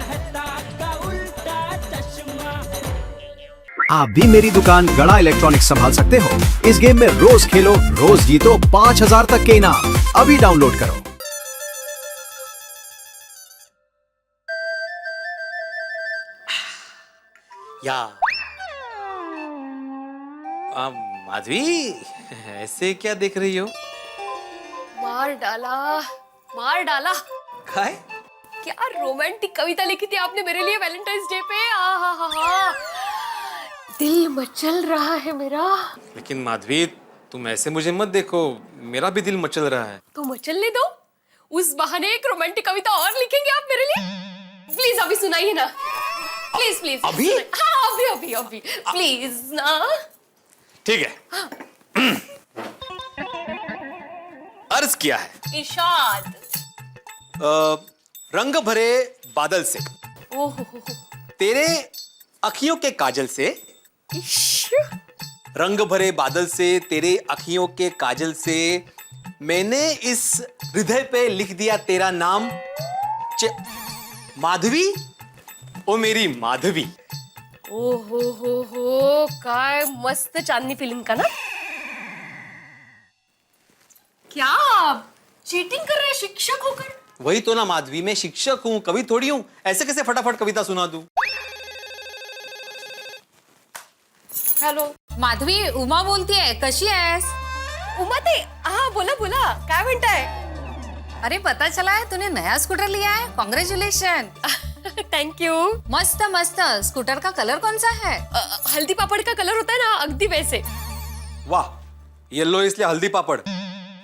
कहता का उल्टा चश्मा। आप भी मेरी दुकान गड़ा इलेक्ट्रॉनिक्स संभाल सकते हो। इस गेम में रोज खेलो, रोज जीतो 5000 तक के इनाम। अभी डाउनलोड करो। या माधवी, ऐसे क्या देख रही हो? मार डाला, मार डाला। काय? क्या रोमांटिक कविता लिखी थी आपने मेरे लिए वैलेंटाइंस डे पे। आहा, दिल मचल रहा है मेरा। लेकिन माधवी, तुम ऐसे मुझे मत देखो, मेरा भी दिल मचल रहा है। तो मचलने दो, उस बहाने एक रोमांटिक कविता और लिखेंगे आप मेरे लिए। प्लीज अभी सुनाइए ना, प्लीज प्लीज। अभी? हाँ अभी अभी अभी प्लीज ना। ठीक है। अर्ज किया है। इरशाद। रंग भरे बादल से, ओहो, तेरे अखियों के काजल से, इश्श। रंग भरे बादल से, तेरे अखियों के काजल से, मैंने इस हृदय पे लिख दिया तेरा नाम। माधवी, ओ मेरी माधवी। ओहो हो काय मस्त चांदनी फिल्म का ना। क्या आप चीटिंग कर रहे हैं शिक्षक होकर? वही तो ना माधवी, मैं शिक्षक हूँ, कवि थोड़ी हूँ। ऐसे कैसे फटाफट कविता सुना दूं? हॅलो माधवी, उमा बोलतीये, कशी आहेस? उमा ते, हाँ बोला बोला, काय म्हणताय? अरे पता चला है तूने नया स्कूटर लिया है, कॉन्ग्रेचुलेशन। Thank you. मस्त मस्त। स्कूटर का कलर कौन सा है? हल्दी पापड़ का कलर होता है ना, अगदी वैसे। वाह, येलो इसलिए हल्दी पापड़।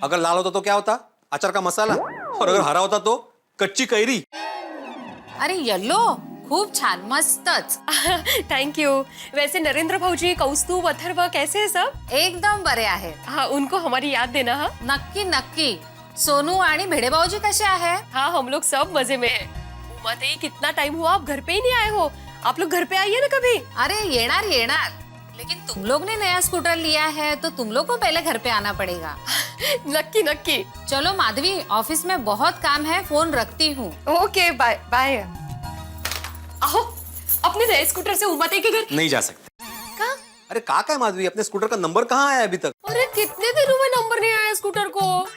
अगर लाल होता तो क्या होता? अचार का मसाला। और अगर हरा होता तो कच्ची कैरी। अरे येलो, खूप छान, मस्तच। Thank you. वैसे नरेंद्र भाऊजी, कौस्तुभ, अथर्व कैसे हैं सब? एकदम बरे आहे। हाँ, उनको हमारी याद देना। हाँ नक्की नक्की। सोनू आणि भिडे भाऊजी कसे आहे? हाँ, हम लोग सब मजे में हैं। उमा ते, कितना टाइम हुआ आप घर पे ही नहीं आए हो। आप लोग घर पे आइए ना कभी। अरे येणार येणार, लेकिन तुम लोग ने नया स्कूटर लिया है तो तुम लोग को पहले घर पे आना पड़ेगा। नक्की नक्की। चलो माधवी, ऑफिस में बहुत काम है, फोन रखती हूँ। Okay bye bye. आओ, अपने नए स्कूटर से उमा ते के घर। नहीं जा सकते। कहाँ? अरे क्या माधवी, अपने स्कूटर का नंबर कहाँ आया अभी तक? अरे कितने दिनों में नंबर नहीं आया स्कूटर को।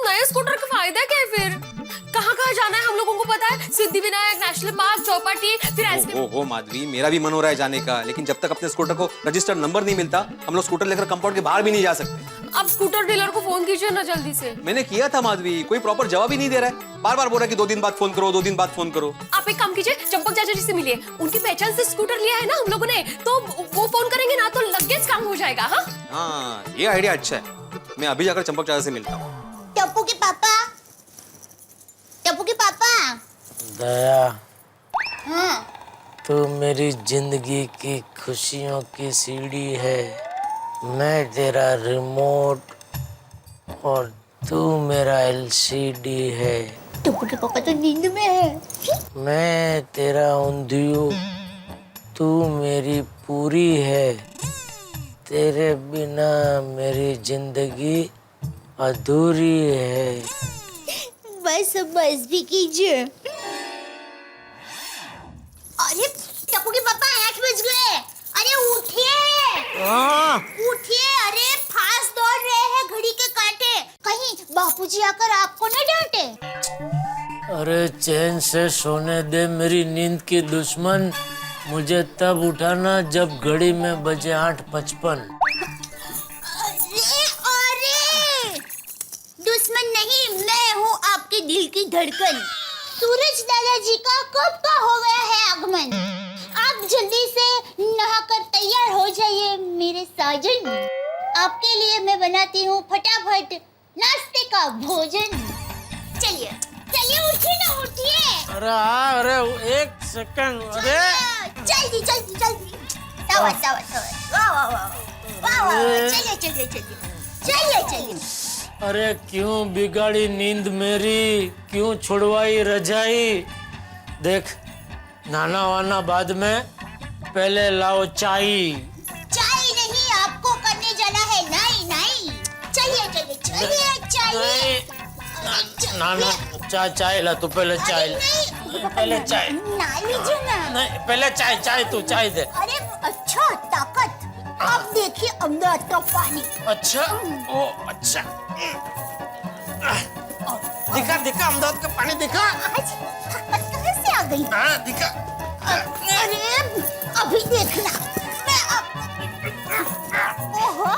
नए स्कूटर का फायदा क्या है फिर? कहाँ कहाँ जाना है हम लोगों को पता है। सिद्धिविनायक, नेशनल पार्क, चौपाटी, फिर आइसक्रीम। ओ माधवी, मेरा भी मन हो रहा है जाने का, लेकिन जब तक अपने स्कूटर को रजिस्टर्ड नंबर नहीं मिलता, हम लोग स्कूटर लेकर कंपाउंड के बाहर भी नहीं जा सकते। अब स्कूटर डीलर को फोन कीजिए ना जल्दी से। मैंने किया था माधवी, कोई प्रॉपर जवाब ही नहीं दे रहा है। बार बार बोल रहा है कि 2 दिन बाद फोन करो, 2 दिन बाद फोन करो। आप एक काम कीजिए, चंपक चाचा जी से मिलिए। उनकी पहचान से स्कूटर लिया है ना हम लोगों ने, तो वो फोन करेंगे ना तो लगेज काम हो जाएगा। हाँ, ये आइडिया अच्छा है। मैं अभी जाकर चंपक चाचा से मिलता हूँ। टप्पू के पापा, टप्पू के पापा। दया, हाँ, तू मेरी जिंदगी की खुशियों की सीढ़ी है। मैं तेरा रिमोट और तू मेरा एलसीडी है। टप्पू के पापा तो नींद में है। मैं तेरा ऊंधियो, तू मेरी पूरी है। तेरे बिना मेरी जिंदगी अधूरी है। बस भी कीजिए। अरे टप्पू के पापा 8 बज गए। अरे उठिए, उठिए। अरे फास्ट दौड़ रहे हैं घड़ी के कांटे। कहीं बापूजी आकर आपको न डांटे। अरे चैन से सोने दे मेरी नींद की दुश्मन। मुझे तब उठाना जब घड़ी में बजे 8:55। अरे दुश्मन नहीं, मैं हूँ आपके दिल की धड़कन। सूरज दादाजी का कब का हो गया है आगमन। आप जल्दी से नहाकर तैयार हो जाइए मेरे साजन। आपके लिए मैं बनाती हूँ फटाफट नाश्ते का भोजन। चलिए चलिए, उठिए ना, उठिए। अरे 1 सेकंड। अरे जल्दी जल्दी जल्दी। वाह वाह वाह वाह वाह वाह। चलिए चलिए चलिए चलिए चलिए। अरे क्यों बिगाड़ी नींद मेरी, क्यों छुड़वाई रजाई। देख, नाना वाना बाद में, पहले लाओ चाय। चाय नहीं, आपको करने जाना है नाई नाई। चलिए चलिए चलिए, चाहिए नाना चाय ला, तू पहले चाय ला। नहीं, पहले चाय। ना लीजिए ना। नहीं पहले चाय, चाय तू चाय दे। अरे अच्छा ताकत। अब देखिए अमृत का पानी। अच्छा ओ अच्छा दिखा दिखा अमदावाद का पानी दिखा। आज ताकत कहाँ से आ गई? हाँ दिखा। अरे अभी देखना मैं ओहो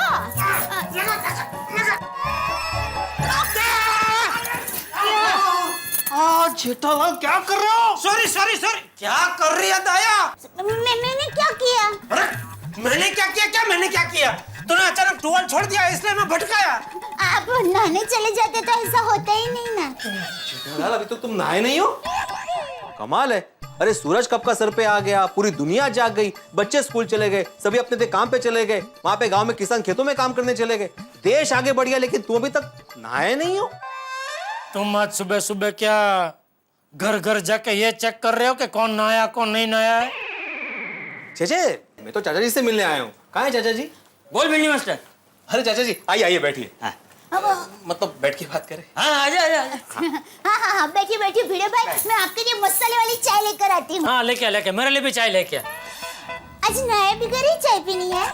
जेठालाल क्या कर रहे हो? Sorry sorry sorry. क्या कर रही है दाया? मैंने क्या किया? अरे मैंने क्या किया? क्या मैंने क्या किया? तूने अचानक टुवाल छोड़ दिया इसलिए मैं भटकाया। आप नहाने चले जाते तो ऐसा होता ही नहीं ना। जेठालाल अभी तो तुम नहाए नहीं हो? कमाल है। अरे सूरज कब का सर पे आ गया, पूरी दुनिया जाग गई, बच्चे स्कूल चले गए, सभी अपने अपने काम पे चले गए, वहां पे गांव में किसान खेतों में काम करने चले गए, देश आगे बढ़ गया, लेकिन तुम अभी तक नहाए नहीं हो। तुम आज सुबह सुबह क्या घर घर जाके ये चेक कर रहे हो कि कौन नहाया कौन नहीं नहाया है? चेचे मैं तो चाचा जी से मिलने आया हूँ। कहाँ है चाचा जी? बोल बिल्ली मास्टर। अरे चाचा जी आइए आइए बैठिए। अब मतलब बैठ के बात करें। हाँ आजा आजा। हाँ बैठिए बैठिए भिड़े भाई, मैं आपके लिए मसाले वाली चाय लेकर आती हूँ। हाँ लेके लेके मेरे लिए भी चाय लेके आ। आज नए बिगर ही चाय पीनी है।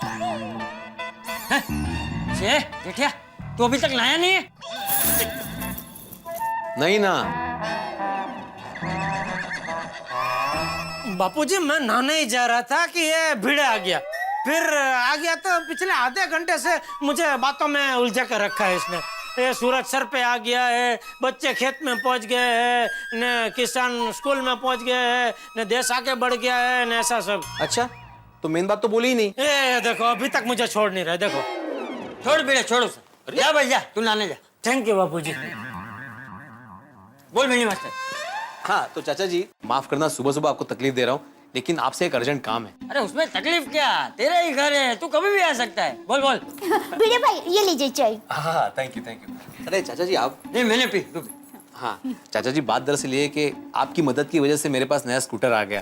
जेठिया तू अभी तक लाया नहीं है? नहीं ना। बापूजी मैं नहाने ही जा रहा था कि ये भिड़े आ गया, फिर आ गया तो पिछले आधे घंटे से मुझे बातों में उलझा कर रखा है इसने। ये सूरज सर पे आ गया है, बच्चे खेत में पहुंच गए हैं, न किसान स्कूल में पहुंच गए हैं, न देश आगे बढ़ गया है, न ऐसा सब। अच्छा तो मेन बात तो बोली ही नहीं। ये देखो अभी तक मुझे छोड़ नहीं रहे। देखो छोड़ बेटा छोड़ो सर। जा भाई जा, तू नहाने जा। थैंक यू बापूजी। बोल बिल्ली मास्टर। हाँ तो चाचा जी माफ करना सुबह सुबह आपको तकलीफ दे रहा हूँ, लेकिन आपसे एक अर्जेंट काम है। अरे उसमें तकलीफ क्या, तेरा ही घर है, तू कभी भी आ सकता है। बोल बोल। भिड़े भाई ये लीजिए चाय। हाँ थैंक यू। अरे चाचा जी आप। नहीं मैंने पी, तू पी। हाँ चाचा जी बात दरअसल ये है कि आपकी मदद की वजह से मेरे पास नया स्कूटर आ गया।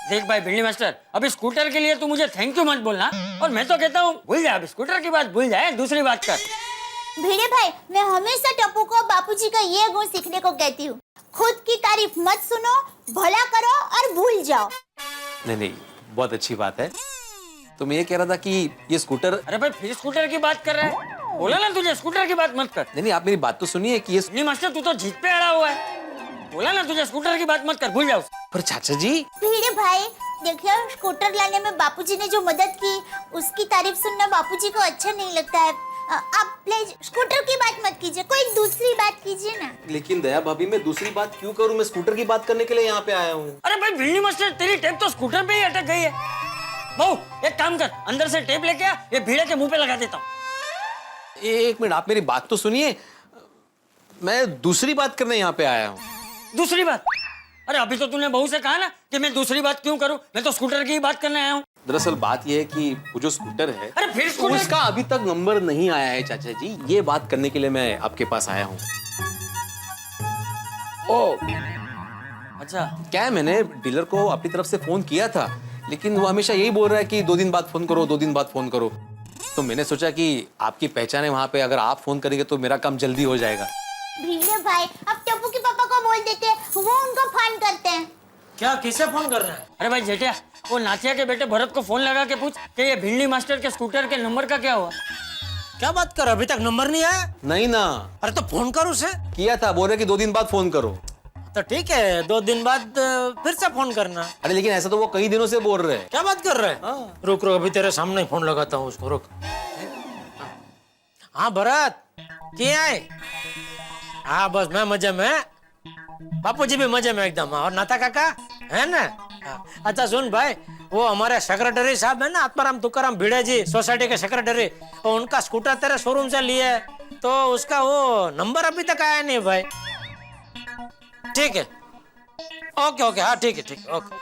देख भाई बिल्ली मास्टर, अभी स्कूटर के लिए तू मुझे थैंक यू मत बोलना, और मैं तो कहता हूँ भूल जा, अभी स्कूटर की बात भूल जाए, दूसरी बात कर। भिड़े भाई मैं हमेशा टप्पू को बापूजी का ये गुण सीखने को कहती हूँ, खुद की तारीफ मत सुनो, भला करो और भूल जाओ। नहीं बहुत अच्छी बात है। तो मैं ये कह रहा था कि ये स्कूटर। अरे भाई फिर स्कूटर की बात कर रहा है, बोला ना तुझे स्कूटर की बात मत कर। नहीं आप मेरी बात तो सुनिए कि ये। बिल्ली मास्टर तू तो जीत पे अड़ा हुआ है, बोला ना तुझे स्कूटर की बात मत कर, भूल जाओ। पर चाचा जी। भिड़े भाई देखिए स्कूटर लाने में बापूजी ने जो मदद की उसकी तारीफ सुनना बापूजी को अच्छा नहीं लगता है। आप प्लीज स्कूटर की बात मत कीजिए, कोई दूसरी बात कीजिए ना। लेकिन दया भाभी मैं दूसरी बात क्यों करूं, मैं स्कूटर की बात करने के लिए यहाँ पे आया हूँ। अरे भाई बिल्ली मास्टर तेरी टेप तो स्कूटर पे ही अटक गई है। बहू एक काम कर, अंदर से टेप लेके आ, ये भीड़े के मुंह पे लगा देता हूँ। एक मिनट आप मेरी बात तो सुनिए, मैं दूसरी बात करने यहाँ पे आया हूँ। दूसरी बात? अरे अभी तो तूने बहू से कहा ना कि मैं दूसरी बात क्यों करूं, मैं तो स्कूटर की ही बात करने आया हूँ। दरअसल बात यह है कि वो जो स्कूटर है, अरे फिर स्कूटर उसका अभी तक नंबर नहीं आया है चाचा जी, ये बात करने के लिए मैं आपके पास आया हूँ। अच्छा क्या है, मैंने डीलर को अपनी तरफ से फोन किया था, लेकिन वो हमेशा यही बोल रहा है कि 2 दिन बाद फोन करो, 2 दिन बाद फोन करो। तो मैंने सोचा कि आपकी पहचान है वहां पे, अगर आप फोन करेंगे तो मेरा काम जल्दी हो जाएगा। भिड़े भाई आप टप्पू के पापा को बोल देते, वो उनको फोन करते हैं। क्या किसे फोन कर रहा है? अरे भाई जेठिया, वो नाथिया के बेटे भरत को फोन लगा के पूछ कि ये भिंडी मास्टर के स्कूटर के नंबर का क्या हुआ। क्या बात कर, अभी तक नंबर नहीं आया? नहीं ना। अरे तो फोन कर उसे। किया था, बोल रहे कि 2 दिन बाद फोन करो। तो ठीक है 2 दिन बाद फिर से फोन करना। अरे लेकिन ऐसा तो वो कई दिनों से बोल रहे हैं। क्या बात कर रहे हैं? रुक अभी तेरे सामने ही फोन लगाता हूँ उसको, रुक। हाँ भरत क्या है? हाँ बस मैं मजे में, बापूजी भी मजे में एकदम, और नाता काका है ना? हाँ। अच्छा सुन भाई, वो हमारे सेक्रेटरी साहब है ना, आत्माराम तुकाराम भिड़े जी, सोसाइटी के सेक्रेटरी, तो उनका स्कूटर तेरे शोरूम से लिए, तो उसका वो नंबर अभी तक आया नहीं भाई। ठीक है ओके हाँ ठीक है ओके।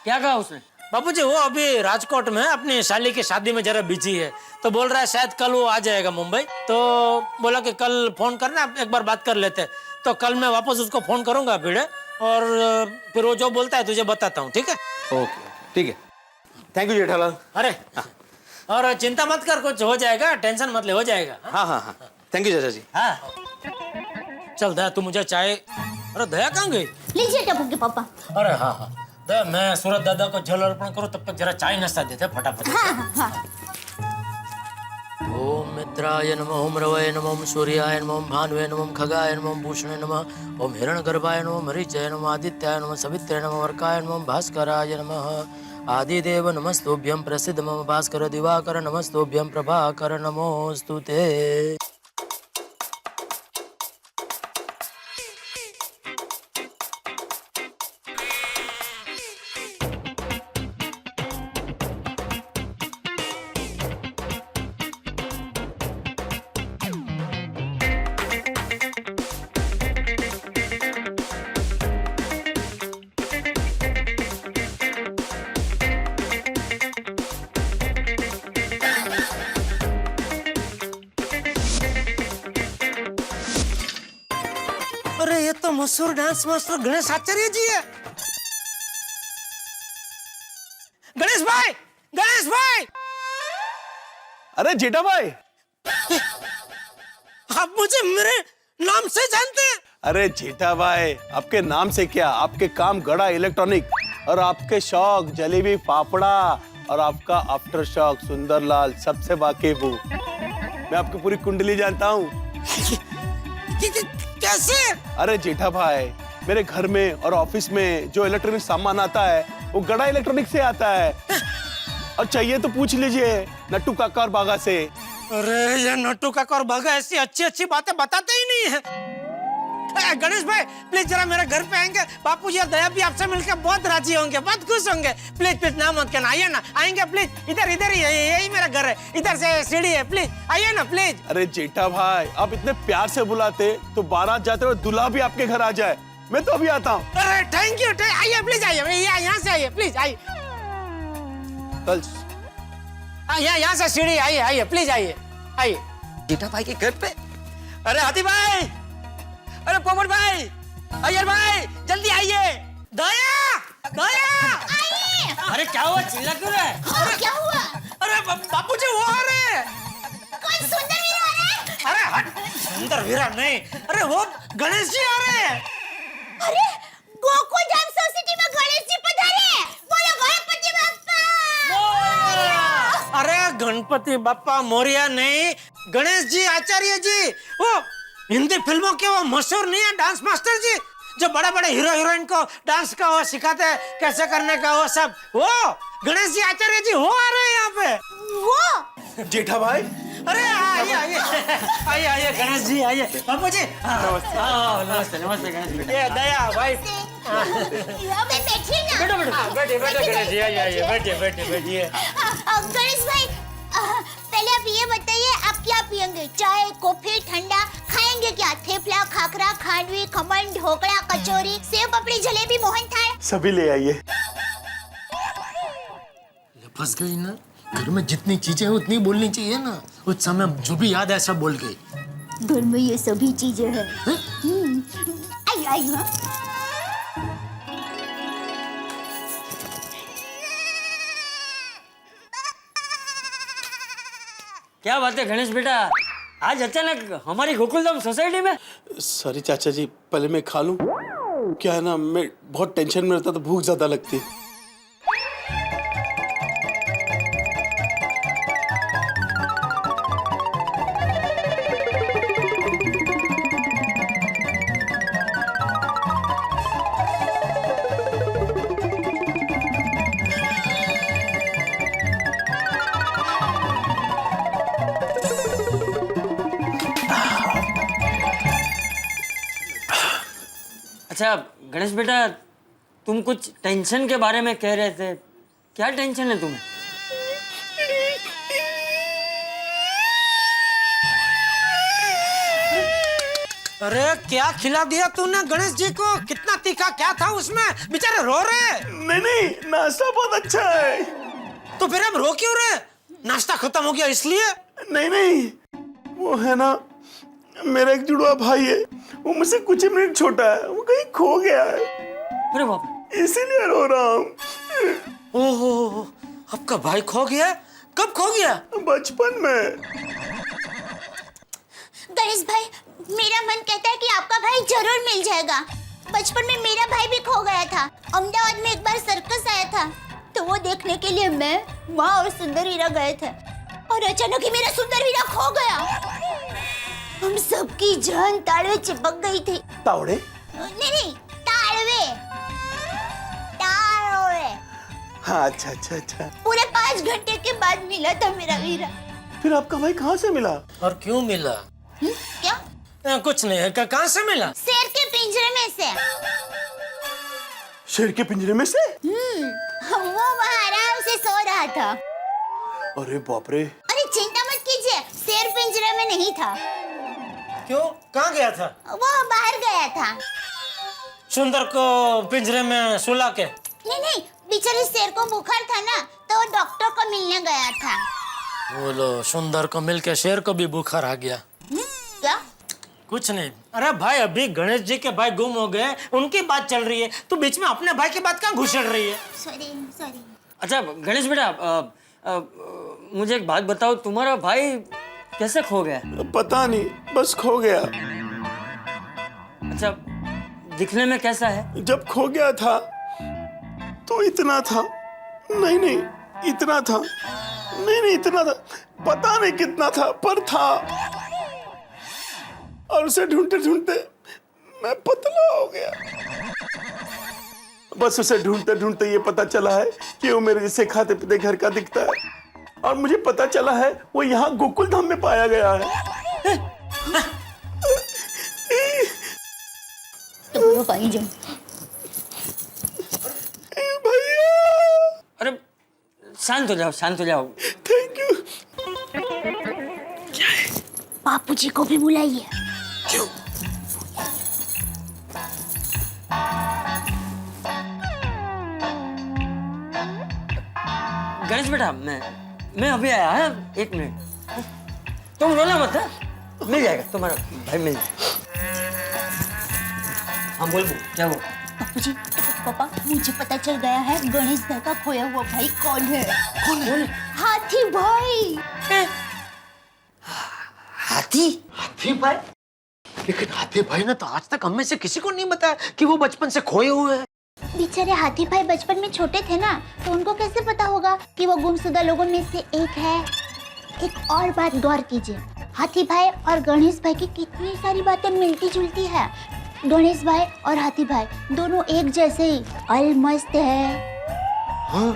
क्या कहा उसने? बापूजी वो अभी राजकोट में अपनी साली की शादी में जरा बिजी है, तो बोल रहा है शायद कल वो आ जाएगा मुंबई, तो बोला कि कल फोन करना, एक बार बात कर लेते। तो कल मैं वापस उसको फोन करूंगा भिड़े, और फिर वो जो बोलता है तुझे बताता हूँ, ठीक है? ओके ठीक है, थैंक यू जेठालाल। अरे और चिंता मत कर, कुछ हो जाएगा, टेंशन मत ले, हो जाएगा। हाँ थैंक यू चाचा जी। हाँ चल दया तू मुझे चाय अरे दया कहाँ गई? लीजिए टप्पू के पापा। अरे हाँ हाँ, दया मैं सूरज दादा को जल अर्पण करूँ, तब तक जरा चाय नाश्ता देते फटाफट। हाँ हाँ। ओम मित्राय नमः, ओम रवये नमः, ओम सूर्याय नमः, ओम भानुवे नमः, ओम खगाय नमः, ओम भूषणे नमः, ओम हिरण्यगर्भाय नमः, मरीचाय नमः, आदित्याय नमः, सवित्रे नमः, वर्काय नमः, ओम भास्कराय नमः। आदिदेव नमस्तुभ्यं, प्रसिद्ध मम भास्कर दिवाकर नमस्तुभ्यं, प्रभाकर नमोस्तुते। अरे ये तो मशहूर डांस मास्टर गणेश आचार्य जी है। गणेश भाई, गणेश भाई! अरे जेठा भाई, आप मुझे मेरे नाम से जानते हैं? अरे जेठा भाई, आपके नाम से क्या, आपके काम गड़ा इलेक्ट्रॉनिक और आपके शौक जलेबी फाफड़ा और आपका आफ्टर शौक सुंदरलाल सबसे वाकिफ हूँ। मैं आपकी पूरी कुंडली जानता हूँ। कैसे? अरे जेठा भाई, मेरे घर में और ऑफिस में जो इलेक्ट्रॉनिक सामान आता है वो गड़ा इलेक्ट्रॉनिक से आता है। और चाहिए तो पूछ लीजिए नट्टू काका और बागा से। अरे ये नट्टू काका और बागा ऐसी अच्छी अच्छी बातें बताते ही नहीं है। गणेश भाई प्लीज जरा मेरे घर पे आएंगे, बापूजी और दया भी आपसे मिलकर बहुत राजी होंगे, बहुत खुश होंगे। प्लीज प्लीज ना मत करना, आइए ना, आएंगे प्लीज। इधर इधर ही यही मेरा घर है, इधर से सीढ़ी है, प्लीज आइए ना प्लीज। अरे जेठा भाई, आप इतने प्यार से बुलाते तो बारात जाते हुए दूल्हा भी आपके घर आ जाए। मैं तो अभी आता हूँ। अरे थैंक यू, आइए प्लीज, आइए यहाँ से आइए प्लीज, आइए कल यहाँ से सीढ़ी, आइए आइए प्लीज, आइए आइए। जेठा भाई के घर पे। अरे हाथी भाई, अरे पोपट भाई, अय्यर भाई, जल्दी आइए। दया, दया! आइए। अरे क्या हुआ, चिल्ला क्यों रहा है? हाँ, क्या हुआ? अरे बापूजी वो आ रहे हैं। कौन सुंदर वीर आ रहा है? अरे हट, सुंदर वीरा नहीं, अरे वो गणेश जी आ रहे हैं। अरे गोकुल धाम सोसाइटी में गणेश जी पधारे हैं। बोलो गणपति बाप्पा। अरे गणपति बाप्पा मोरिया नहीं, गणेश जी आचार्य जी, वो हिंदी फिल्मों के वो मशहूर नहीं है डांस मास्टर जी, जो बड़े बड़े हीरो हीरोइन को डांस का वो सिखाते हैं कैसे करने का, वो सब वो गणेश जी आचार्य जी वो आ रहे हैं यहाँ पे। वो जेठा भाई, अरे आइए आइए आइए आइए गणेश जी, आइए बापू जी। नमस्ते नमस्ते गणेश बेटा। ये दया भाई, बैठिए ना। बैठो बैठो, बैठिए बैठो गणेश जी, आइए आइए, बैठिए बैठिए बैठिए। गणेश भाई, पहले आप ये बताइए, आप क्या पियेंगे? चाय, कॉफी, ठंडा? खाएंगे क्या? थेपला, खाखरा, खांडवी, खमन, ढोकला, कचौरी, सेव पापड़ी, जलेबी, मोहनथाल? सभी ले आइए। फंस गई ना, घर में जितनी चीजें हैं उतनी बोलनी चाहिए ना, उस समय जो भी याद है सब बोल गई। घर में ये सभी चीजें हैं। आइए आइए। हाँ। क्या बात है गणेश बेटा, आज अचानक हमारी गोकुलधाम सोसाइटी में? सॉरी चाचा जी, पहले मैं खा लूं। क्या है ना, मैं बहुत टेंशन में रहता तो भूख ज्यादा लगती। अच्छा गणेश बेटा, तुम कुछ टेंशन के बारे में कह रहे थे, क्या टेंशन है तुम्हें? अरे क्या खिला दिया तूने गणेश जी को? कितना तीखा क्या था उसमें? बेचारे रो रहे हैं। नहीं, नाश्ता बहुत अच्छा है। तो फिर हम रो क्यों रहे? नाश्ता खत्म हो गया इसलिए? नहीं, वो है ना, मेरा एक जुड़वा भाई है, वो मुझसे कुछ ही मिनट छोटा है, वो कहीं खो गया है। अरे बाप, इसीलिए रो रहा हूँ। ओहो, आपका भाई खो गया? कब खो गया? बचपन में। गणेश भाई, मेरा मन कहता है कि आपका भाई जरूर मिल जाएगा। बचपन में मेरा भाई भी खो गया था। अहमदाबाद में एक बार सर्कस आया था, तो वो देखने के लिए मैं, माँ और सुंदर वीरा गए थे, और अचानक ही मेरा सुंदर वीरा खो गया। हम सबकी जान ताड़वे चिपक गई थी। तावड़े? नहीं, ताड़वे। ताड़वे। हाँ, अच्छा अच्छा अच्छा। पूरे 5 घंटे के बाद मिला था मेरा वीरा। फिर आपका भाई कहाँ से मिला? और क्यों मिला? क्या? कुछ नहीं, कहाँ से मिला? शेर के पिंजरे में से। शेर के पिंजरे में से? वो वहाँ आराम से सो रहा था। अरे बाप रे। अरे चिंता मत कीजिए, शेर पिंजरे में नहीं था। क्यों? कहाँ गया था? वो बाहर गया था। सुंदर को पिंजरे में सुला के? नहीं, बेचारे शेर को बुखार था ना, तो वो डॉक्टर को मिलने गया था। बोलो, सुंदर को मिलके शेर को भी बुखार आ गया? क्या? कुछ नहीं। अरे भाई, अभी गणेश जी के भाई गुम हो गए, उनकी बात चल रही है, तो बीच में अपने भाई की बात कहाँ घुसड़ रही है? सॉरी। अच्छा गणेश बेटा, मुझे एक बात बताओ, तुम्हारा भाई कैसे खो गया? पता नहीं, बस खो गया। अच्छा, दिखने में कैसा है? जब खो गया था तो इतना था। नहीं, इतना था। नहीं, इतना था। पता नहीं कितना था, पर था। और उसे ढूंढते ढूंढते मैं पतला हो गया। बस उसे ढूंढते ढूंढते ये पता चला है कि वो मेरे जैसे खाते पीते घर का दिखता है, और मुझे पता चला है वो यहाँ गोकुल धाम में पाया गया है। तो पानी जाओ। भैया, अरे शांत हो जाओ। Thank you. बापूजी को भी बुलाइए। क्यों? गणेश बेटा, मैं अभी आया है, 1 मिनट। तुम रोना मत, है? मिल जाएगा तुम्हारा भाई, मिल जाएगा। हाँ बोल, क्या वो? बापूजी, पापा, मुझे पता चल गया है गणेश भाई का खोया हुआ भाई कौन है। कौन? हाथी भाई। हाथी भाई? लेकिन हाथी भाई ने तो आज तक हमें से किसी को नहीं बताया कि वो बचपन से खोए हुए हैं। बेचारे हाथी भाई बचपन में छोटे थे ना, तो उनको कैसे पता होगा कि वो गुमशुदा लोगों में से एक है। एक और बात गौर कीजिए, हाथी भाई और गणेश भाई की कितनी सारी बातें मिलती जुलती है। गणेश भाई और हाथी भाई दोनों एक जैसे ही अलमस्त है। हाँ,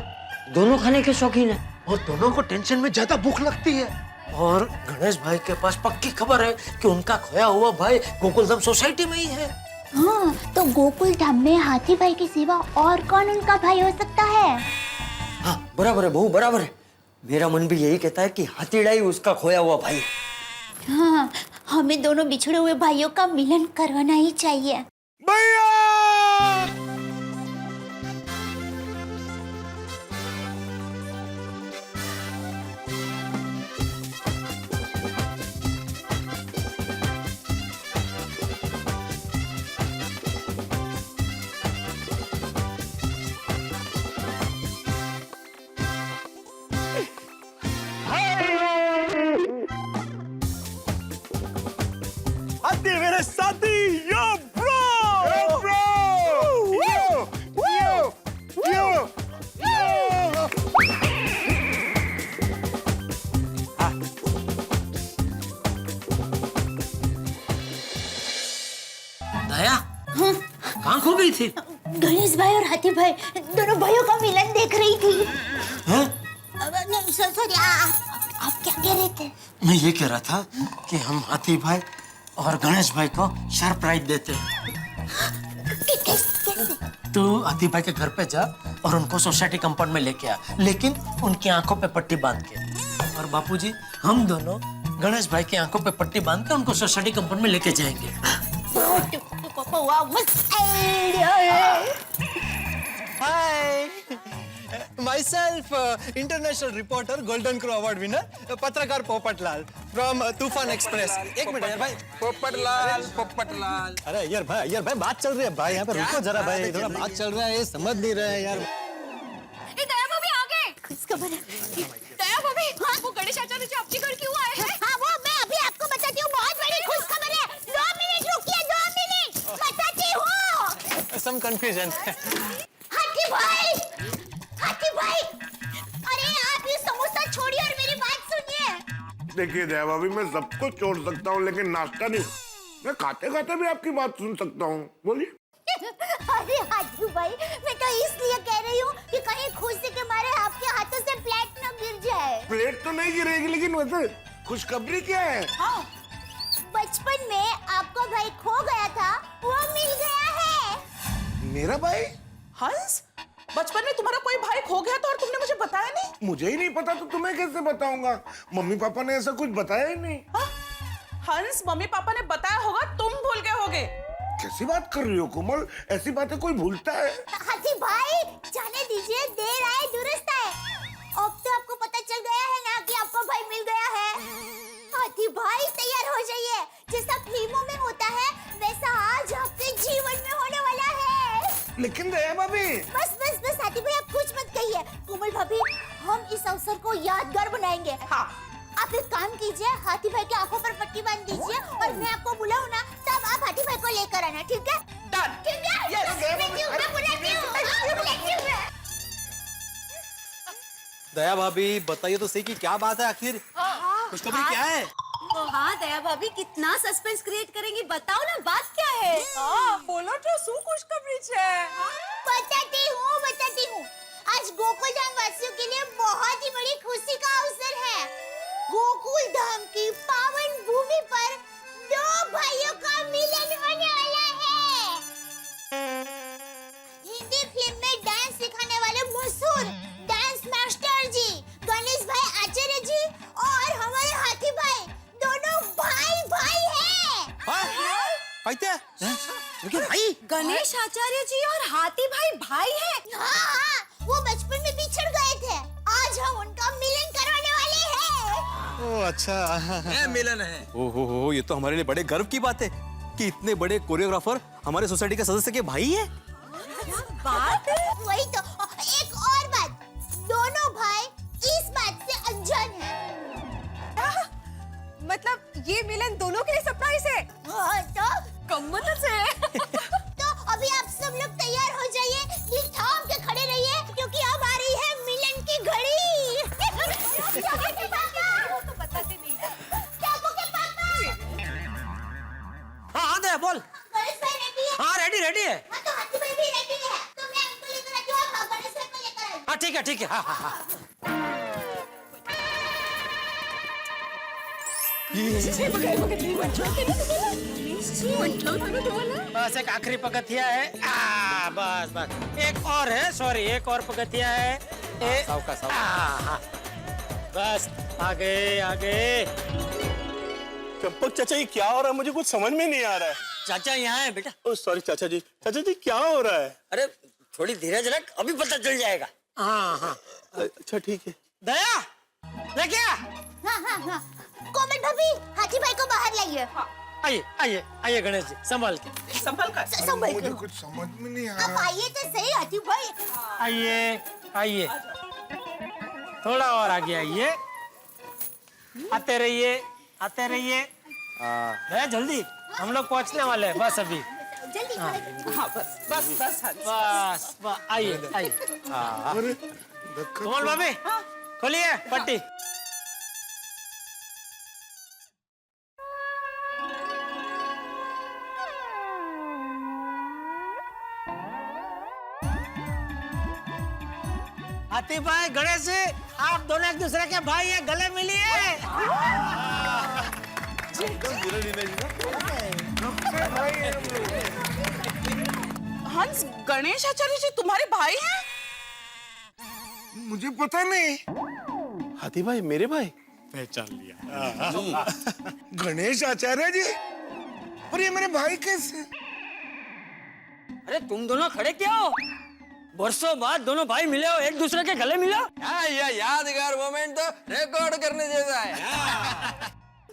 दोनों खाने के शौकीन है, और दोनों को टेंशन में ज्यादा भूख लगती है। और गणेश भाई के पास पक्की खबर है कि उनका खोया हुआ भाई गोकुलधाम सोसाइटी में ही है। हाँ, तो गोकुल धाम में हाथी भाई के सिवा और कौन उनका भाई हो सकता है? हाँ बराबर है बहू, बराबर है। मेरा मन भी यही कहता है कि हाथीड़ाई उसका खोया हुआ भाई। हाँ, हमें दोनों बिछड़े हुए भाइयों का मिलन करवाना ही चाहिए। भैया, हाथी मेरे साथी, यो ब्रो, दया, कहाँ खो गई थी? गणेश भाई और हाथी भाई दोनों भाइयों का मिलन देख रही थी। हैं? सॉरी, आप क्या कह रहे थे? मैं ये कह रहा था कि हम हाथी भाई और गणेश भाई को सरप्राइज देते हैं। कैसे? तू हाथी भाई के घर पे जा और उनको सोसाइटी कंपाउंड में लेके आ, लेकिन उनकी आंखों पे पट्टी बांध के। और बापूजी, हम दोनों गणेश भाई की आंखों पे पट्टी बांध के उनको सोसाइटी कंपाउंड में लेके जाएंगे। पापा, वाह, मस्त आइडिया है। Hi, myself, international reporter, Golden Crow Award winner, पत्रकार पोपटलाल from तूफान एक्सप्रेस। एक मिनट यार भाई, पोपटलाल। अरे यार भाई बात चल रही है भाई, यहाँ पे रुको जरा भाई, थोड़ा बात चल रहा है, ये समझ नहीं रहे हैं यार। दया भाभी आ गए। खुशखबर है। दया भाभी, वो गणेश आचार्य जी आपके घर क्यों आए हैं? हाँ, वो मैं अभी आपको बताती हूँ, बहुत बड़ी खुशखबर है। 2 मिनट रुकिए, 2 मिनट बताती हूँ। कंफ्यूजन। हाथी भाई, हाथी भाई, अरे आप ये समोसा छोड़िए और मेरी बात सुनिए। देखिए दया भाभी, मैं सब कुछ छोड़ सकता हूँ लेकिन नाश्ता नहीं। मैं खाते खाते भी आपकी बात सुन सकता हूँ, बोलिए। अरे हाथी भाई, मैं तो इसलिए कह रही हूँ कि कहीं खुशी के मारे आपके हाथों से प्लेट न गिर जाए। प्लेट तो नहीं गिरेगी, लेकिन वैसे खुशखबरी क्या है? हाँ, बचपन में आपका भाई खो गया था, वो मिल गया है। मेरा भाई? हंस, बचपन में तुम्हारा कोई भाई खो गया था और तुमने मुझे बताया नहीं? मुझे ही नहीं पता तो तुम्हें कैसे बताऊंगा? मम्मी पापा ने ऐसा कुछ बताया ही नहीं। हाँ? हंस, मम्मी पापा ने बताया होगा, तुम भूल गए होगे। कैसी बात कर रही हो कोमल? ऐसी बातें कोई भूलता है? हाथी भाई, जाने दीजिए, देर आए दुरुस्त आए। अब तो आपको पता चल गया है ना कि आपका भाई मिल गया है। हाथी भाई तैयार हो जाइए, जैसा फिल्मों में होता है वैसा आज आपके जीवन में होने वाला है। लेकिन दया भाभी। बस बस बस हाथी भाई, आप कुछ मत कहिए। कोमल भाभी, हम इस अवसर को यादगार बनाएंगे। हाँ, आप एक काम कीजिए, हाथी भाई की आंखों पर पट्टी बांध दीजिए और मैं आपको बुलाऊं ना, तब आप हाथी भाई को लेकर आना, ठीक है? डन। ठीक है? Yes. मैं बुलाती हूँ। दया भाभी बताइए तो सही कि क्या बात है आखिर? खुशखबरी क्या है? हाँ दया भाभी, कितना सस्पेंस क्रिएट करेंगी, बताओ ना बात क्या है? बोलो तो શું ખુશખબરી છે? बताती हूँ। आज गोकुल धाम वासियों के लिए बहुत ही बड़ी खुशी का अवसर है। गोकुल धाम की पावन भूमि पर दो भाइयों का मिलन होने वाला है। हिंदी फिल्म में डांस सिखाने वाले मशहूर डांस मास्टर जी गणेश भाई आचार्य जी और हमारे हाथी भाई दोनों भाई भाई हैं। लेकिन भाई गणेश आचार्य जी और हाथी भाई भाई हैं। हाँ, वो बचपन में बिछड़ गए थे। आज हम उनका मिलन करवाने वाले हैं। ओह अच्छा। मिलन है। ओहो, ये तो हमारे लिए बड़े गर्व की बात है कि इतने बड़े कोरियोग्राफर हमारे सोसाइटी के सदस्य के भाई है। बात वही तो। एक और बात, दोनों भाई इस बात से अनजान हैं। मतलब ये मिलन दोनों के लिए सरप्राइज है? हाँ, तो कम मतलब से। तो अभी आप सब लोग तैयार हो जाइए, दिल थाम के खड़े रहिए क्योंकि अब आ रही है मिलन की घड़ी। वो तो बताते नहीं। टापू के पापा। हाँ दया बोल। गणेश भाई रेडी है? हाँ रेडी रेडी है। हाँ, तो हाथी भाई भी रेडी है। तो मैं उनको लेकर आती हूँ, आप गणेश भाई को लेकर आइए। हाँ ठीक है ठीक है। हाँ हाँ हाँ। बस एक आखिरी पगथिया है। बस बस एक और है, सॉरी एक और पगथिया है। हाँ, बस आगे आगे। चंपक चाचा, ये क्या हो रहा है? मुझे कुछ समझ में नहीं आ रहा है। चाचा यहाँ है बेटा। ओ सॉरी चाचा जी। चाचा जी क्या हो रहा है? अरे थोड़ी धीरज रख, अभी पता चल जाएगा। हाँ हाँ अच्छा ठीक है। दया लेके आ। हाँ। कोमल भाभी, हाथी भाई को बाहर लाइए। आइए आइए आइए गणेश जी, संभाल के। संभल कर। संभल मुझे के। कुछ समझ में नहीं आ अब रहा। आइए तो सही हाथी भाई। आइए आइए, थोड़ा और आगे आइए। आते रहिए आते रहिए। है जल्दी, हम लोग पहुंचने वाले हैं बस अभी। जल्दी खड़े। हाँ बस बस बस हंस। बस आइए आइए। अरे कोमल भाभी खोलिए पट्टी। हाथी भाई गणेश जी, आप दोनों एक दूसरे के भाई हैं, गले मिलिए। हंस, गणेश आचार्य जी तुम्हारे भाई हैं? मुझे पता नहीं। हाथी भाई मेरे भाई? पहचान लिया। गणेश आचार्य जी, और ये मेरे भाई कैसे? अरे तुम दोनों खड़े क्या हो? वर्षों बाद दोनों भाई मिले हो, एक दूसरे के गले मिले हो। ये यादगार मोमेंट तो रिकॉर्ड करने जैसा है।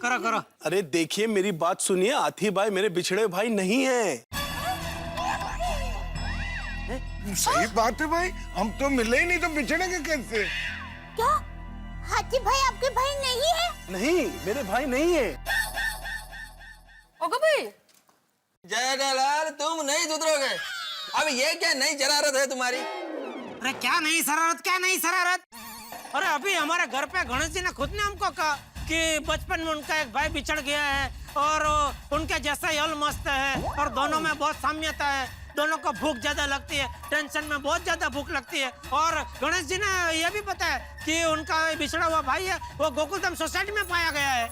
करो करो। अरे देखिए मेरी बात सुनिए, हाथी भाई मेरे बिछड़े भाई नहीं हैं। सही बात है भाई, हम तो मिले ही नहीं तो बिछड़ेंगे कैसे? क्या हाथी भाई आपके भाई नहीं है? नहीं, मेरे भाई नहीं है। ओगो भाई, जयलाल, तुम नहीं सुधरोगे। अब ये क्या नई शरारत है तुम्हारी? अरे क्या नहीं शरारत, क्या नहीं शरारत? अरे अभी हमारे घर पे गणेश जी ने खुद ने हमको कहा कि बचपन में उनका एक भाई बिछड़ गया है और उनके जैसा ही हल मस्त है और दोनों में बहुत साम्यता है, दोनों को भूख ज्यादा लगती है, टेंशन में बहुत ज्यादा भूख लगती है। और गणेश जी ने यह भी बताया कि उनका बिछड़ा हुआ भाई है वो गोकुलधाम सोसाइटी में पाया गया है।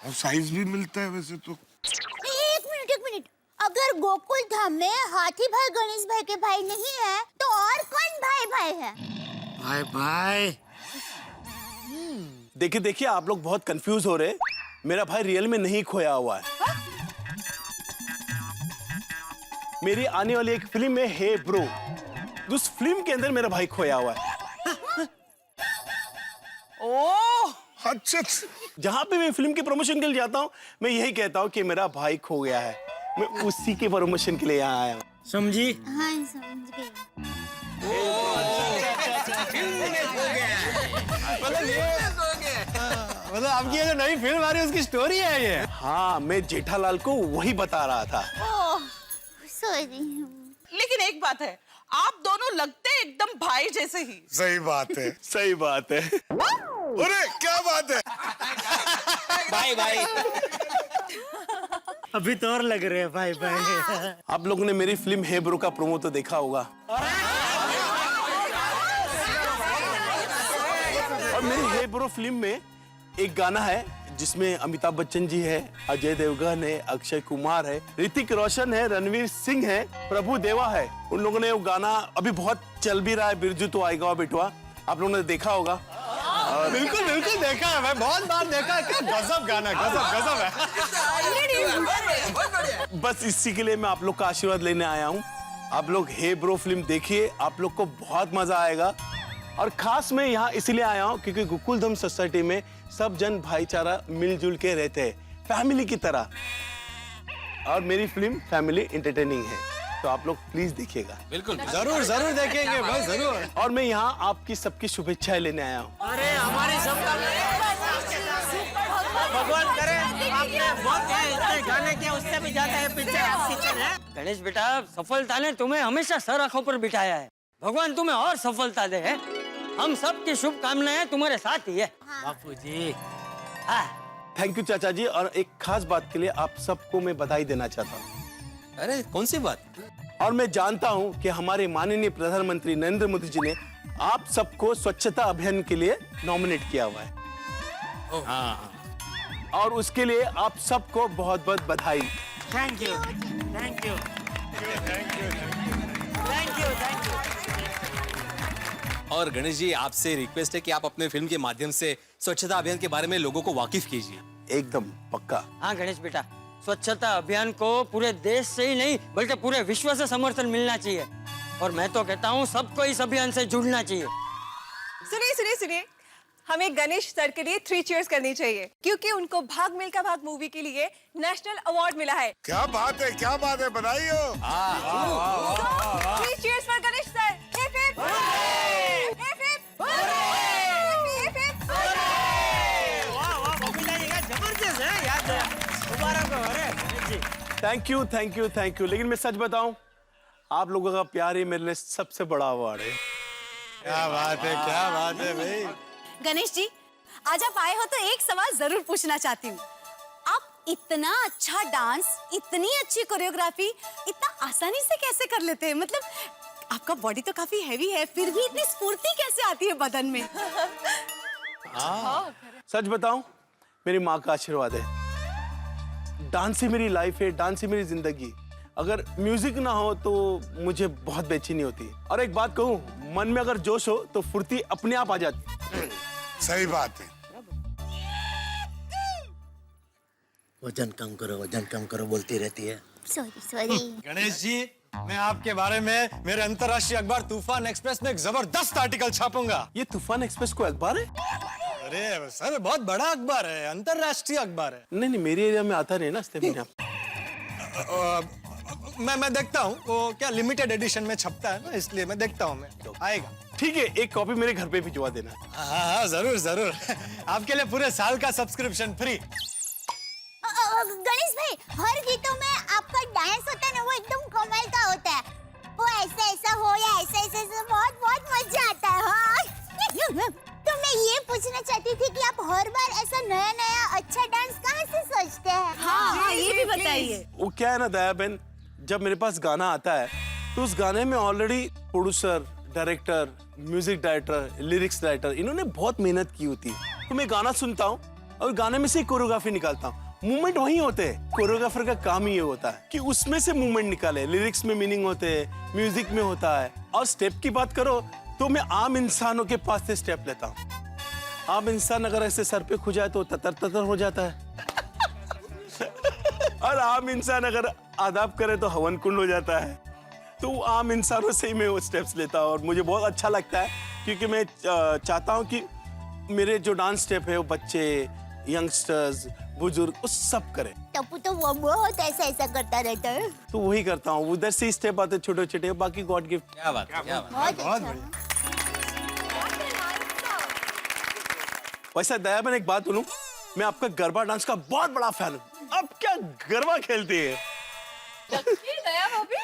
और साइज भी मिलता है वैसे तो। एक मिनट, अगर गोकुल धाम में हाथी भाई गणेश भाई के भाई नहीं है तो और कौन भाई है? भाई भाई देखिए देखिए, आप लोग बहुत कंफ्यूज हो रहे। मेरा भाई रियल में नहीं खोया हुआ है। मेरी आने वाली एक फिल्म में हे ब्रो, उस फिल्म के अंदर मेरा भाई खोया हुआ है। ओह अच्छा, जहां पे मैं फिल्म के प्रमोशन के लिए जाता हूं, मैं यही कहता हूं कि मेरा भाई खो गया है। मैं उसी के प्रमोशन के लिए यहाँ आया हूँ। समझी? हाँ समझ गए। मतलब आपकी ये जो नई फिल्म आ रही है उसकी स्टोरी है ये? हाँ, मैं जेठालाल को वही बता रहा था। Oh sorry. लेकिन एक बात है, आप दोनों लगते हैं एकदम भाई जैसे ही। सही बात है। सही बात है। अरे क्या बात है? भाई भाई अभी तो और लग रहे हैं भाई भाई। आप लोगों ने मेरी फिल्म हे ब्रो का प्रोमो तो देखा होगा। और मेरी हे ब्रो फिल्म में एक गाना है जिसमें अमिताभ बच्चन जी है, अजय देवगन है, अक्षय कुमार है, ऋतिक रोशन है, रणवीर सिंह है, प्रभु देवा है। उन लोगों ने वो गाना अभी बहुत चल भी रहा है, बिरजू तो आएगा बेटवा। आप लोगों ने देखा होगा। बिल्कुल बिल्कुल देखा है, मैं बहुत बार देखा है। क्या गजब गाना, गजब है। बस इसी के लिए मैं आप लोग का आशीर्वाद लेने आया हूँ। आप लोग हे ब्रो फिल्म देखिए, आप लोग को बहुत मजा आएगा। और खास मैं यहाँ इसलिए आया हूँ क्योंकि गोकुलधाम सोसाइटी में सब जन भाईचारा मिलजुल के रहते हैं, फैमिली की तरह। और मेरी फिल्म फैमिली एंटरटेनिंग है, तो आप लोग प्लीज देखिएगा। बिल्कुल जरूर देखेंगे भाई, जरूर। और मैं यहाँ आपकी सबकी शुभेच्छाएं लेने आया हूँ। अरे हमारी सब भगवान करे आपने बहुत गाने किया, उससे भी ज्यादा है पिक्चर आपकी चल है। गणेश बेटा, सफलता ने तुम्हें हमेशा सर आंखों पर बिठाया है। भगवान तुम्हें और सफलता दे। है हम सब की शुभकामनाएं तुम्हारे साथ ही है। बापू जी। थैंक यू चाचा जी। और एक खास बात के लिए आप सबको मैं बधाई देना चाहता हूँ। अरे कौन सी बात? और मैं जानता हूँ कि हमारे माननीय प्रधानमंत्री नरेंद्र मोदी जी ने आप सबको स्वच्छता अभियान के लिए नॉमिनेट किया हुआ है। हाँ। और उसके लिए आप सबको बहुत बहुत बधाई। Thank you thank you thank you thank you thank you. और गणेश जी, आपसे रिक्वेस्ट है कि आप अपने फिल्म के माध्यम से स्वच्छता अभियान के बारे में लोगों को वाकिफ कीजिए। एकदम पक्का। हाँ गणेश बेटा, स्वच्छता अभियान को पूरे देश से ही नहीं बल्कि पूरे विश्व से समर्थन मिलना चाहिए। और मैं तो कहता हूँ सबको इस अभियान से जुड़ना चाहिए। सुनिए, हमें गणेश सर के लिए 3 चीयर्स करनी चाहिए क्योंकि उनको भाग मिल्खा भाग मूवी के लिए नेशनल अवार्ड मिला है। क्या बात है, क्या बात है, बधाई हो। 3 cheers for Ganesh sir. Hip hip hip hip hip hip. वाह वाह बबीला जी का जबरदस्त है याद है। मुबारक हो। अरे जी थैंक यू। लेकिन मैं सच बताऊं, आप लोगों का प्यार ही मेरे लिए सबसे बड़ा अवार्ड है। क्या बात है भाई। गणेश जी, आज आप आए हो तो एक सवाल जरूर पूछना चाहती हूँ। आप इतना अच्छा डांस, इतनी अच्छी कोरियोग्राफी इतना आसानी से कैसे कर लेते हैं? मतलब आपका बॉडी तो काफी हैवी है, फिर भी इतनी स्फूर्ति कैसे आती है बदन में? सच बताऊं, मेरी माँ का आशीर्वाद है। डांस ही मेरी लाइफ है, डांस ही मेरी जिंदगी। अगर म्यूजिक ना हो तो मुझे बहुत बेचैनी होती है। और एक बात कहूँ, मन में अगर जोश हो तो फुर्ती अपने आप आ जाती। सही बात है। वजन कम करो बोलती रहती है। सॉरी। गणेश जी, मैं आपके बारे में मेरे अंतर्राष्ट्रीय अखबार तूफान एक्सप्रेस में एक जबरदस्त आर्टिकल छापूंगा। ये तूफान एक्सप्रेस को अखबार है? अरे सर, बहुत बड़ा अखबार है, अंतर्राष्ट्रीय अखबार है। नहीं, मेरे एरिया में आता नहीं ना, इसलिए मैं देखता हूँ वो क्या लिमिटेड एडिशन में छपता है ना, इसलिए मैं देखता हूँ। मैं आएगा। ठीक है, एक कॉपी मेरे घर पे भिजवा देना। हाँ जरूर। आपके लिए पूरे साल का सब्सक्रिप्शन फ्री। गणेश भाई, हर गीतों में आपका डांस होता है ना, वो एकदम कमाल का होता है। वो ऐसा ऐसा हो या ऐसा ऐसा ऐसा, बहुत बहुत मजा आता है। हाँ तो मैं ये पूछना चाहती थी कि आप हर बार ऐसा नया नया अच्छा डांस कहाँ से सोचते हैं? हाँ, ये भी बताइए। वो क्या है ना दया बहन, जब मेरे पास गाना आता है तो उस गाने में already producer, director, music director, lyrics writer, इन्होंने बहुत मेहनत की होती है। तो मैं गाना सुनता हूँ और गाने में से कोरियोग्राफी निकालता हूँ। मूवमेंट वही होते हैं, कोरियोग्राफर का काम ही ये होता है कि उसमें से मूवमेंट निकाले। लिरिक्स में मीनिंग होते हैं, म्यूजिक में होता है। और स्टेप की बात करो तो मैं आम इंसानों के पास से स्टेप लेता हूँ। आम इंसान अगर ऐसे सर पे खुजाए तो ततर ततर हो जाता है और आम इंसान अगर आदाब करे तो हवन कुंड हो जाता है। तो आम इंसानों से ही मैं वो स्टेप्स लेता हूँ और मुझे बहुत अच्छा लगता है, क्योंकि मैं चाहता हूँ कि मेरे जो डांस स्टेप है वो बच्चे, यंगस्टर्स, बुजुर्ग वो सब करें। टप्पू तो वो बहुत ऐसा ऐसा करता रहता है। तो वही करता हूँ। उधर से स्टेप आते छोटे छोटे, बाकी गॉड गिफ्ट। क्या बात, क्या बात। बहुत अच्छा। वैसे दया मैंने एक बात बोलूं, मैं आपका गरबा डांस का बहुत बड़ा फैन हूँ। आप क्या गरबा खेलती है? दया भाभी,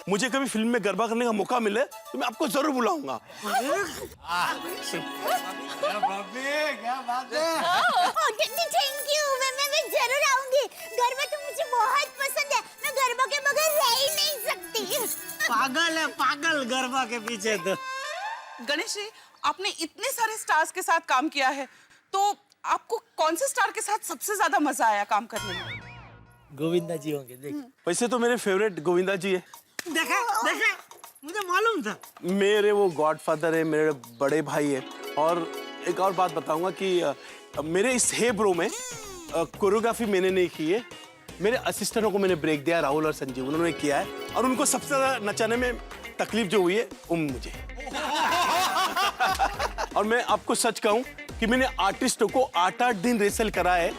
मुझे कभी फिल्म में गरबा करने का मौका मिले तो मैं आपको जरूर बुलाऊंगा। थैंक यू, मैं जरूर आऊंगी। गरबा तो मुझे बहुत पसंद है, मैं गरबा के बगैर रह ही नहीं सकती। पागल है पागल गरबा के पीछे तो। गणेश जी, आपने इतने सारे स्टार्स के साथ काम किया है, तो आपको कौन से स्टार के साथ सबसे ज्यादा मजा आया काम करने में? गोविंदा जी होंगे, देख। वैसे तो मेरे फेवरेट गोविंदा जी है। देखा देखा, मुझे मालूम था। मेरे वो गॉडफादर है, मेरे बड़े भाई है। और एक और बात बताऊंगा कि मेरे इस हे ब्रो में कोरियोग्राफी मैंने नहीं की है, मेरे असिस्टेंटों को मैंने ब्रेक दिया, राहुल और संजीव, उन्होंने किया है। और उनको सबसे ज्यादा नचाने में तकलीफ जो हुई है वो मुझे। और मैं आपको सच कहूं कि मैंने आर्टिस्टों को 8-8 दिन रेसल करा है,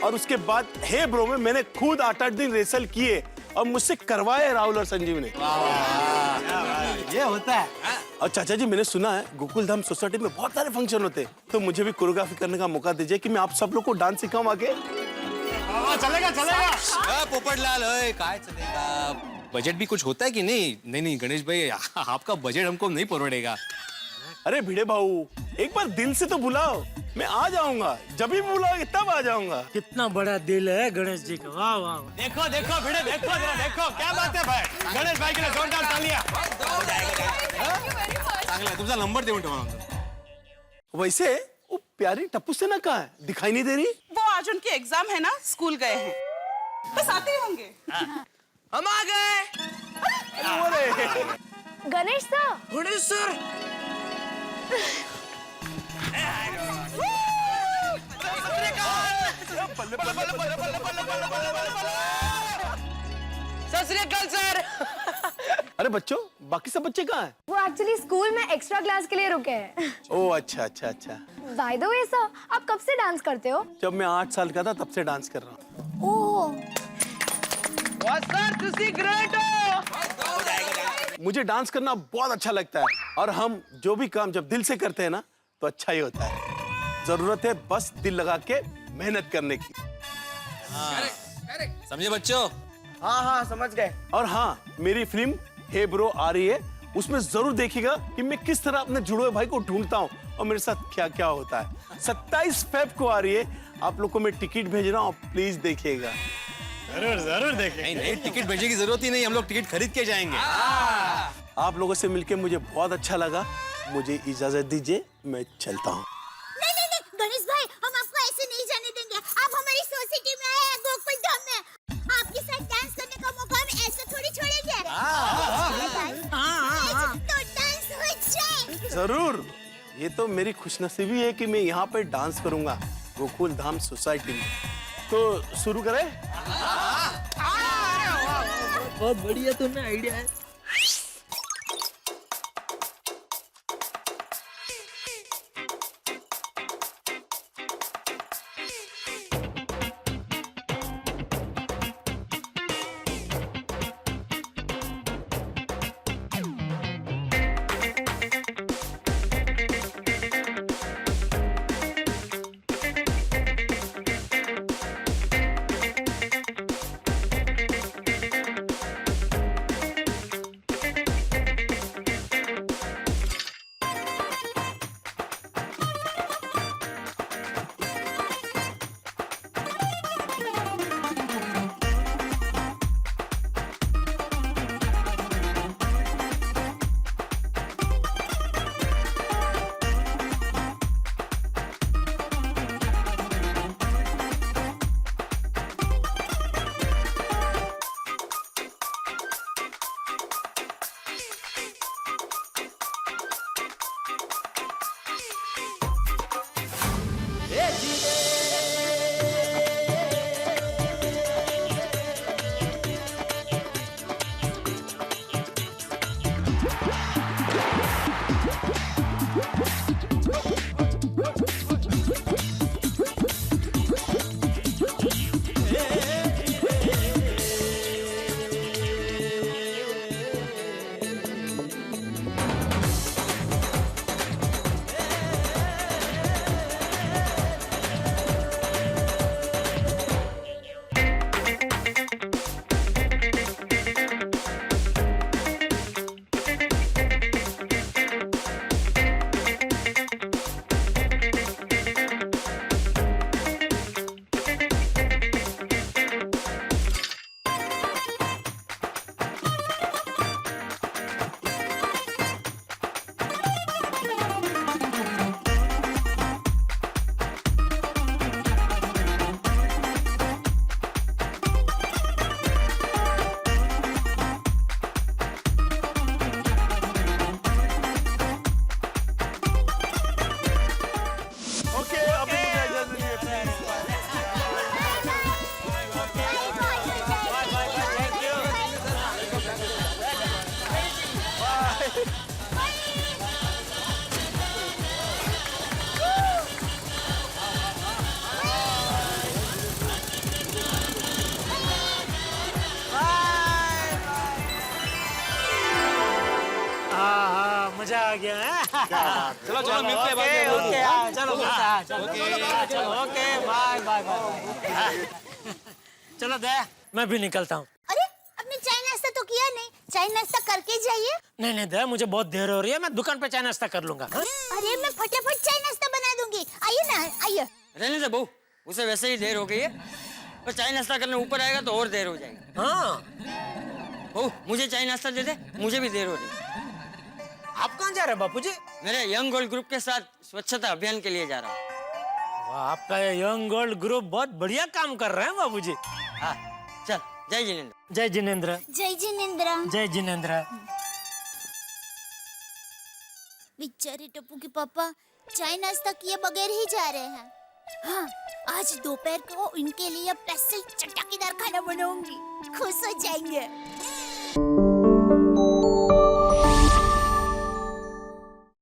और उसके बाद हे ब्रो में मैंने खुद 8-8 दिन रेसल किए और मुझसे करवाए राहुल और संजीव ने। ये होता है। और चाचा जी, मैंने सुना है गोकुल धाम सोसाइटी में बहुत सारे फंक्शन होते हैं, तो मुझे भी कोरियोग्राफी करने का मौका दीजिए कि मैं आप सब लोग को डांस सिखाऊं आगे। चलेगा चलेगा। पोपटलाल, काय चलेगा? बजट भी कुछ होता है कि नहीं? नहीं गणेश भाई, आपका बजट हमको नहीं परवड़ेगा। अरे भिड़े भाऊ, एक बार दिल से तो बुलाओ, मैं आ जाऊंगा। जब भी बुलाओगे तब आ जाऊंगा। कितना बड़ा दिल है गणेश जी का, वाह वाह। देखो देखो भिड़े, देखो जरा देखो, क्या बात है भाई। गणेश भाई के लिए जोरदार तालियां। चांगला, तुमचा नंबर देऊन ठेवा। वैसे वो प्यारी टप्पू से ना कहाँ है, दिखाई नहीं दे रही? वो आज उनके एग्जाम है ना, स्कूल गए हैं, बस आते ही होंगे। हम आ गए। Ganesh sir, Ganesh sir. सत श्री अकाल सर। अरे बच्चों, बाकी सब बच्चे कहाँ हैं? वो एक्चुअली स्कूल में एक्स्ट्रा क्लास के लिए रुके हैं। ओह अच्छा अच्छा अच्छा। बाय द वे सर, आप कब से डांस करते हो? जब मैं 8 साल का था तब से डांस कर रहा हूँ। ओह, सर तुसी ग्रेट हो। मुझे डांस करना बहुत अच्छा लगता है, और हम जो भी काम जब दिल से करते हैं ना तो अच्छा ही होता है। जरूरत है बस दिल लगा के मेहनत करने की। समझे बच्चों? हाँ हाँ समझ गए। और हाँ, मेरी फिल्म हे ब्रो आ रही है, उसमें जरूर देखिएगा कि मैं किस तरह अपने जुड़े हुए भाई को ढूंढता हूँ और मेरे साथ क्या क्या होता है। 27 फेब को आ रही है, आप लोग को मैं टिकट भेज रहा हूँ, प्लीज देखिएगा। जरूर जरूर देखेंगे। नहीं, टिकट भेजने की जरूरत ही नहीं, हम लोग टिकट खरीद के जाएंगे। आप लोगों से मिलके मुझे बहुत अच्छा लगा। मुझे इजाजत दीजिए, मैं चलता हूँ। नहीं गणेश भाई, हम आपको ऐसे नहीं जाने देंगे। आप हमारी सोसाइटी में आए हैं, गोकुल धाम में, आपके साथ डांस करने का मौका हम ऐसे थोड़ी छोड़ेंगे। तो डांस हो जाए। जरूर, ये तो मेरी खुशनसीबी है कि मैं यहाँ पे डांस करूंगा गोकुल धाम सोसाइटी में। तो शुरू करें? बहुत बढ़िया तुमने आइडिया है। मजा आ गया है चलो चलो मिलते हैं बाद ओके में। ओके हाँ, चलो मिलते हैं, चलो ओके बाय बाय बाय चलो दे मैं भी निकलता हूँ। अरे आपने चाय नाश्ता तो किया नहीं, चाय नाश्ता करके जाइए। नहीं नहीं दे मुझे बहुत देर हो रही है, मैं दुकान पे चाय नाश्ता कर लूंगा। हाँ? अरे मैं फटाफट चाय नाश्ता बना दूंगी, आइए ना आइए। रहने दे बहू, उसे वैसे ही देर हो गई है, और चाय नाश्ता करने ऊपर आएगा तो और देर हो जाएगी। हाँ बहू मुझे चाय नाश्ता दे दे, मुझे भी देर हो रही है। आप कहाँ जा रहे हैं बापूजी? मेरे यंग गोल्ड ग्रुप के साथ स्वच्छता अभियान के लिए जा रहा हूँ। वाह, आपका ये यंग गोल्ड ग्रुप बहुत बढ़िया काम कर रहे हैं बाबूजी। हाँ चल, जय जिनेंद्र। जय जिनेंद्र। जय जिनेंद्र। जय जिनेंद्र। बेचारे टप्पू के पापा चाय नाश्ता किए बगैर ही जा रहे हैं। हाँ, आज दोपहर को इनके लिए स्पेशल चटकीदार खाना बनाऊंगी, खुश हो जाएंगे।